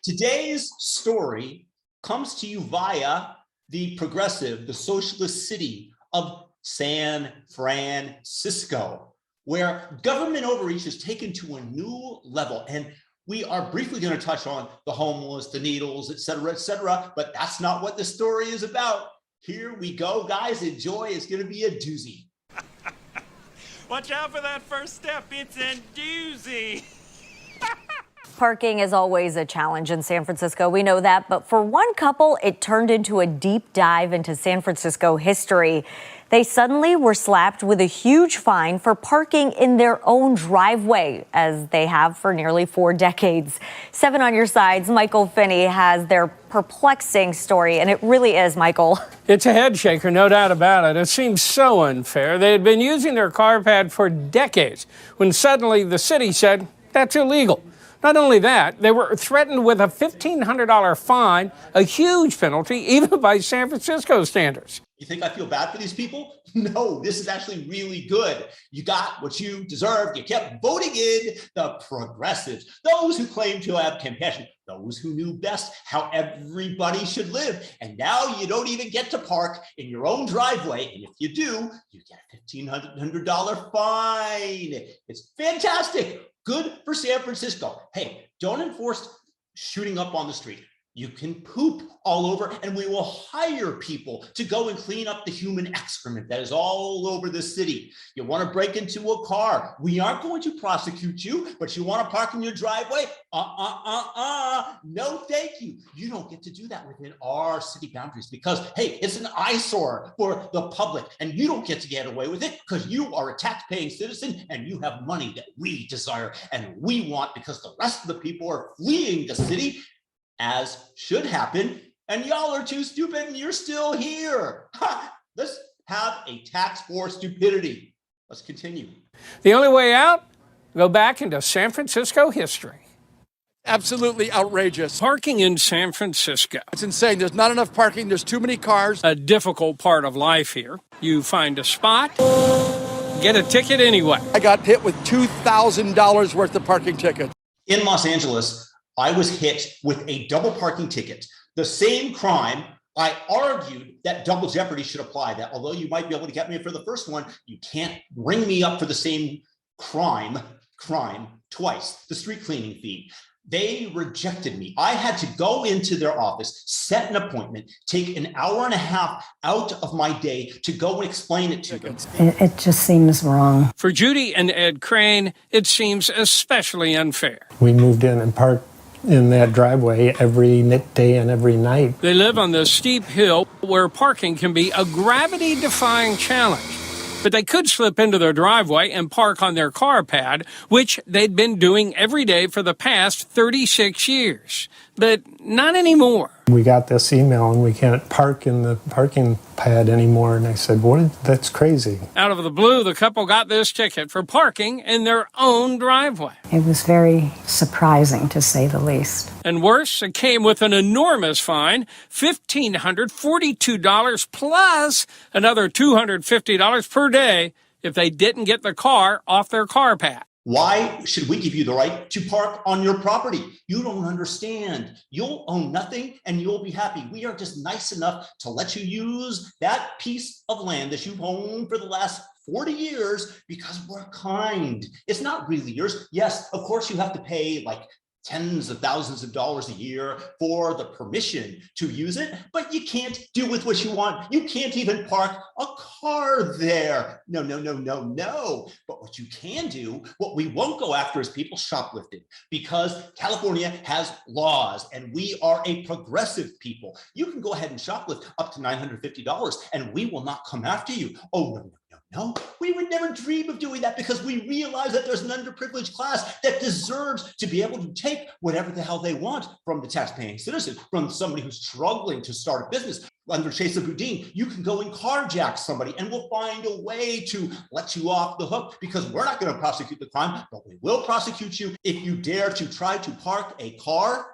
Today's story comes to you via the progressive, the socialist city of San Francisco, where government overreach is taken to a new level. And we are briefly going to touch on the homeless, the needles, et cetera, but that's not what the story is about. Here we go, guys. Enjoy. It's going to be a doozy. Watch out for that first step. It's a doozy. Parking is always a challenge in San Francisco. We know that. But for one couple, it turned into a deep dive into San Francisco history. They suddenly were slapped with a huge fine for parking in their own driveway, as they have for nearly 4 decades. 7 on your sides, Michael Finney has their perplexing story, and it really is, Michael. It's a head shaker, no doubt about it. It seems so unfair. They had been using their car pad for decades when suddenly the city said that's illegal. Not only that, they were threatened with a $1,500 fine, a huge penalty, even by San Francisco standards. You think I feel bad for these people? No, this is actually really good. You got what you deserved. You kept voting in the progressives, those who claim to have compassion, those who knew best how everybody should live. And now you don't even get to park in your own driveway. And if you do, you get a $1,500 fine. It's fantastic. Good for San Francisco. Hey, don't enforce shooting up on the street. You can poop all over, and we will hire people to go and clean up the human excrement that is all over the city. You want to break into a car. We aren't going to prosecute you, but you want to park in your driveway? No, thank you. You don't get to do that within our city boundaries because, hey, it's an eyesore for the public, and you don't get to get away with it because you are a tax-paying citizen and you have money that we desire and we want because the rest of the people are fleeing the city, as should happen, and y'all are too stupid and you're still here. Let's have a tax for stupidity. Let's continue. The only way out? Go back into San Francisco history. Absolutely outrageous. Parking in San Francisco. It's insane. There's not enough parking. There's too many cars. A difficult part of life here. You find a spot, get a ticket anyway. I got hit with $2,000 worth of parking tickets. In Los Angeles, I was hit with a double parking ticket. The same crime. I argued that double jeopardy should apply, that although you might be able to get me for the first one, you can't ring me up for the same crime twice, the street cleaning fee. They rejected me. I had to go into their office, set an appointment, take an hour and a half out of my day to go and explain it to them. It just seems wrong. For Judy and Ed Crane, it seems especially unfair. We moved in and parked in that driveway every day and every night. They live on the steep hill where parking can be a gravity-defying challenge. But they could slip into their driveway and park on their car pad, which they'd been doing every day for the past 36 years. But not anymore. We got this email and we can't park in the parking pad anymore. And I said, that's crazy. Out of the blue, the couple got this ticket for parking in their own driveway. It was very surprising, to say the least. And worse, it came with an enormous fine, $1,542 plus another $250 per day if they didn't get the car off their car pad. Why should we give you the right to park on your property? You don't understand. You'll own nothing and you'll be happy. We are just nice enough to let you use that piece of land that you've owned for the last 40 years because we're kind. It's not really yours. Yes, of course you have to pay like tens of thousands of dollars a year for the permission to use it, but you can't do with what you want. You can't even park a car there. No. But what you can do, what we won't go after is people shoplifting because California has laws and we are a progressive people. You can go ahead and shoplift up to $950 and we will not come after you. Oh, no, we would never dream of doing that because we realize that there's an underprivileged class that deserves to be able to take whatever the hell they want from the tax-paying citizen, from somebody who's struggling to start a business. Under Chase of Boudin, you can go and carjack somebody and we'll find a way to let you off the hook because we're not going to prosecute the crime, but we will prosecute you if you dare to try to park a car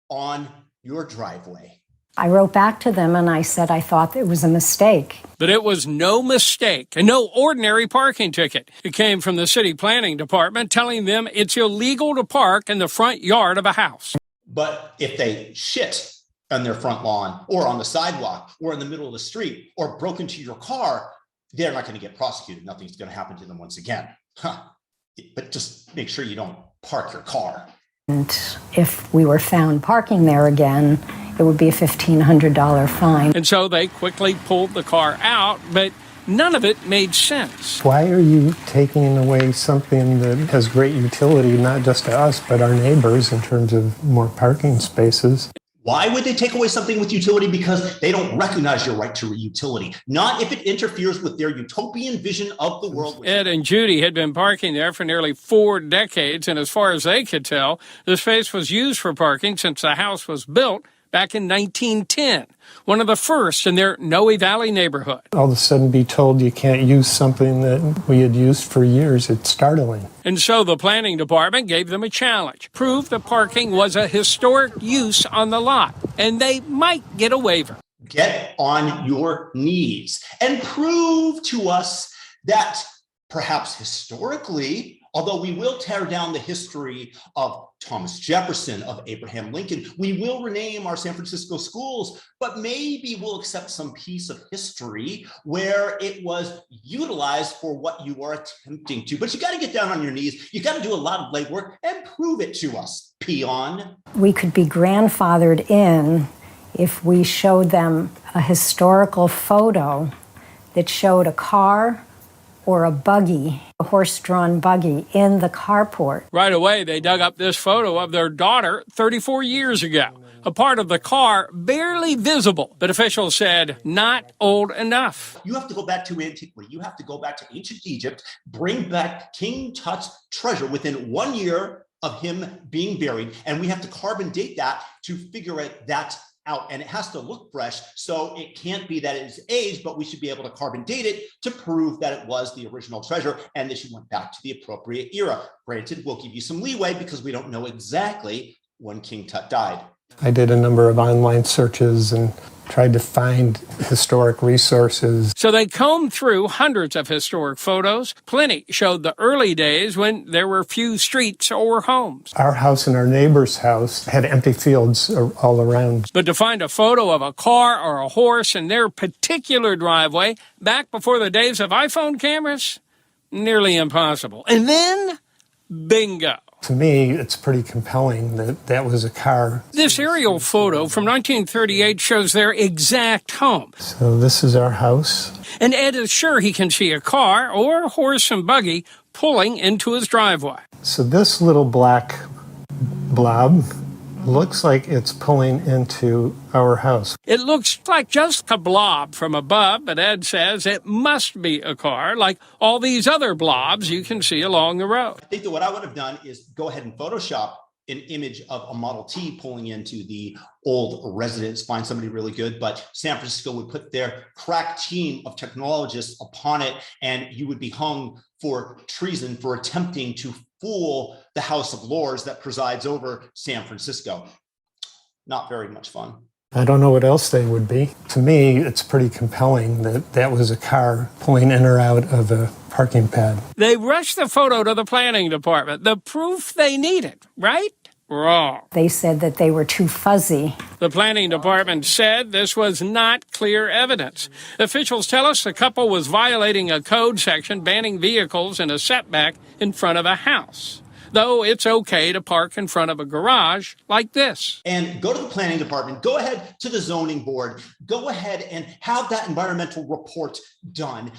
on your driveway. I wrote back to them and I said I thought it was a mistake. But it was no mistake and no ordinary parking ticket. It came from the city planning department telling them it's illegal to park in the front yard of a house. But if they shit on their front lawn or on the sidewalk or in the middle of the street or broke into your car, they're not going to get prosecuted. Nothing's going to happen to them once again. But just make sure you don't park your car. And if we were found parking there again, it would be a $1,500 fine. And so they quickly pulled the car out, but none of it made sense. Why are you taking away something that has great utility, not just to us, but our neighbors in terms of more parking spaces? Why would they take away something with utility? Because they don't recognize your right to utility, not if it interferes with their utopian vision of the world. Ed and Judy had been parking there for nearly 4 decades, and as far as they could tell, the space was used for parking since the house was built back in 1910, one of the first in their Noe Valley neighborhood. All of a sudden be told you can't use something that we had used for years, it's startling. And so the planning department gave them a challenge. Prove the parking was a historic use on the lot, and they might get a waiver. Get on your knees and prove to us that perhaps historically, although we will tear down the history of Thomas Jefferson, of Abraham Lincoln, we will rename our San Francisco schools, but maybe we'll accept some piece of history where it was utilized for what you are attempting to. But you got to get down on your knees. You got to do a lot of legwork and prove it to us, peon. We could be grandfathered in if we showed them a historical photo that showed a car or a buggy, a horse-drawn buggy, in the carport. Right away, they dug up this photo of their daughter 34 years ago. A part of the car barely visible, but officials said not old enough. You have to go back to antiquity. You have to go back to ancient Egypt, bring back King Tut's treasure within 1 year of him being buried, and we have to carbon date that to figure that out, and it has to look fresh, so it can't be that it is aged, but we should be able to carbon date it to prove that it was the original treasure and that she went back to the appropriate era. Granted, we'll give you some leeway because we don't know exactly when King Tut died. I did a number of online searches and tried to find historic resources. So they combed through hundreds of historic photos. Plenty showed the early days when there were few streets or homes. Our house and our neighbor's house had empty fields all around. But to find a photo of a car or a horse in their particular driveway back before the days of iPhone cameras, nearly impossible. And then, bingo. To me, it's pretty compelling that that was a car. This aerial photo from 1938 shows their exact home. So this is our house. And Ed is sure he can see a car or a horse and buggy pulling into his driveway. So this little black blob looks like it's pulling into our house. It looks like just a blob from above, but Ed says it must be a car, like all these other blobs you can see along the road. I think that what I would have done is go ahead and Photoshop an image of a Model T pulling into the old residence, find somebody really good, but San Francisco would put their crack team of technologists upon it, and you would be hung for treason for attempting to fool the House of Lords that presides over San Francisco. Not very much fun. I don't know what else they would be. To me, it's pretty compelling that that was a car pulling in or out of a parking pad. They rushed the photo to the planning department, the proof they needed, right? Wrong. They said that they were too fuzzy. The planning department said this was not clear evidence. Officials tell us the couple was violating a code section banning vehicles in a setback in front of a house, though it's okay to park in front of a garage like this. And go to the planning department, go ahead to the zoning board, go ahead and have that environmental report done,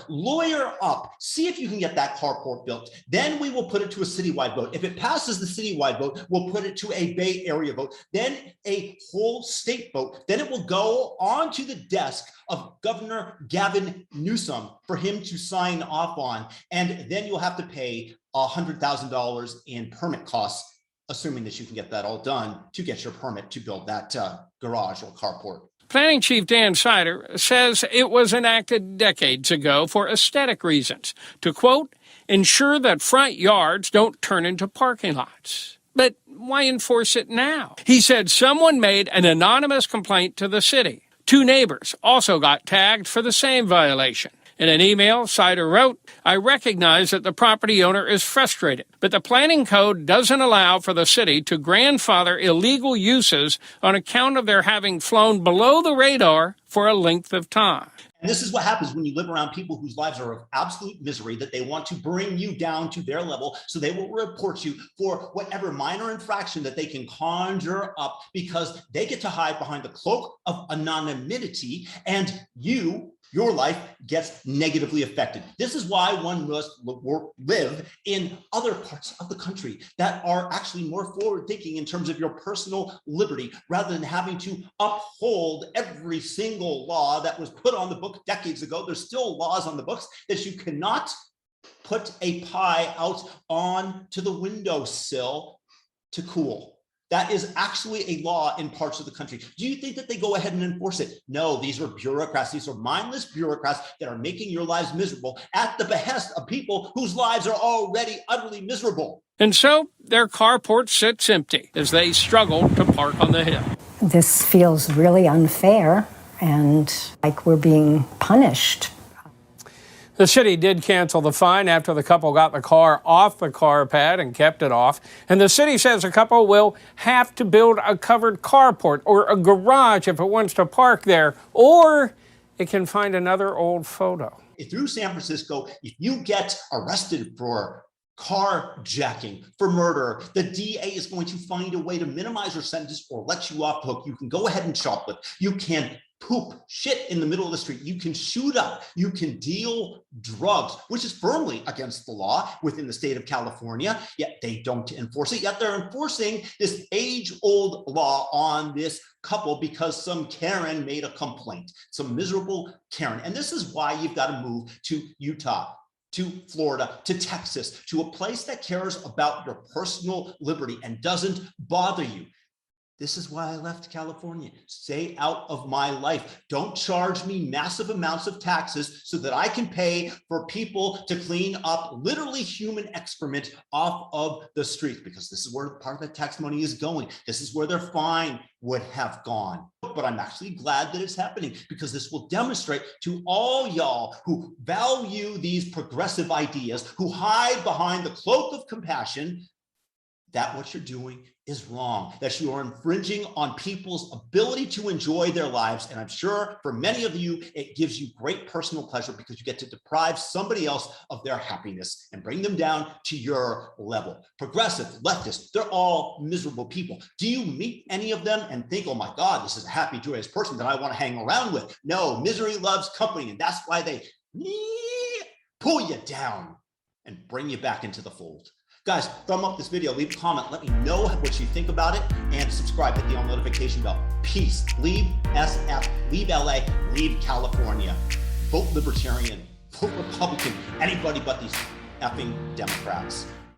lawyer up, see if you can get that carport built. Then we will put it to a citywide vote. If it passes the citywide vote, we'll put it to a Bay Area vote, then a whole state vote. Then it will go onto the desk of Governor Gavin Newsom for him to sign off on. And then you'll have to pay $100,000 in permit costs, assuming that you can get that all done to get your permit to build that garage or carport. Planning Chief Dan Sider says it was enacted decades ago for aesthetic reasons to, quote, ensure that front yards don't turn into parking lots. But why enforce it now? He said someone made an anonymous complaint to the city. 2 neighbors also got tagged for the same violation. In an email, Sider wrote, "I recognize that the property owner is frustrated, but the planning code doesn't allow for the city to grandfather illegal uses on account of their having flown below the radar for a length of time." And this is what happens when you live around people whose lives are of absolute misery, that they want to bring you down to their level, so they will report you for whatever minor infraction that they can conjure up, because they get to hide behind the cloak of anonymity, and your life gets negatively affected. This is why one must live in other parts of the country that are actually more forward-thinking in terms of your personal liberty, rather than having to uphold every single law that was put on the book decades ago. There's still laws on the books that you cannot put a pie out onto the windowsill to cool. That is actually a law in parts of the country. Do you think that they go ahead and enforce it? No, these are bureaucrats. These are mindless bureaucrats that are making your lives miserable at the behest of people whose lives are already utterly miserable. And so their carport sits empty as they struggle to park on the hill. This feels really unfair and like we're being punished. The city did cancel the fine after the couple got the car off the car pad and kept it off. And the city says the couple will have to build a covered carport or a garage if it wants to park there, or it can find another old photo. Through San Francisco, if you get arrested for carjacking, for murder, the DA is going to find a way to minimize your sentence or let you off the hook. You can go ahead and shoplift. You can poop shit in the middle of the street. You can shoot up. You can deal drugs, which is firmly against the law within the state of California, yet they don't enforce it. Yet they're enforcing this age-old law on this couple because some Karen made a complaint, some miserable Karen. And this is why you've got to move to Utah, to Florida, to Texas, to a place that cares about your personal liberty and doesn't bother you. This is why I left California. Stay out of my life. Don't charge me massive amounts of taxes so that I can pay for people to clean up literally human excrement off of the streets, because this is where part of the tax money is going. This is where their fine would have gone. But I'm actually glad that it's happening, because this will demonstrate to all y'all who value these progressive ideas, who hide behind the cloak of compassion, that what you're doing is wrong, that you are infringing on people's ability to enjoy their lives. And I'm sure for many of you, it gives you great personal pleasure because you get to deprive somebody else of their happiness and bring them down to your level. Progressive, leftist, they're all miserable people. Do you meet any of them and think, oh my God, this is a happy, joyous person that I want to hang around with? No, misery loves company. And that's why they pull you down and bring you back into the fold. Guys, thumb up this video, leave a comment, let me know what you think about it, and subscribe, hit the notification bell. Peace. Leave SF, leave LA, leave California. Vote Libertarian, vote Republican, anybody but these effing Democrats.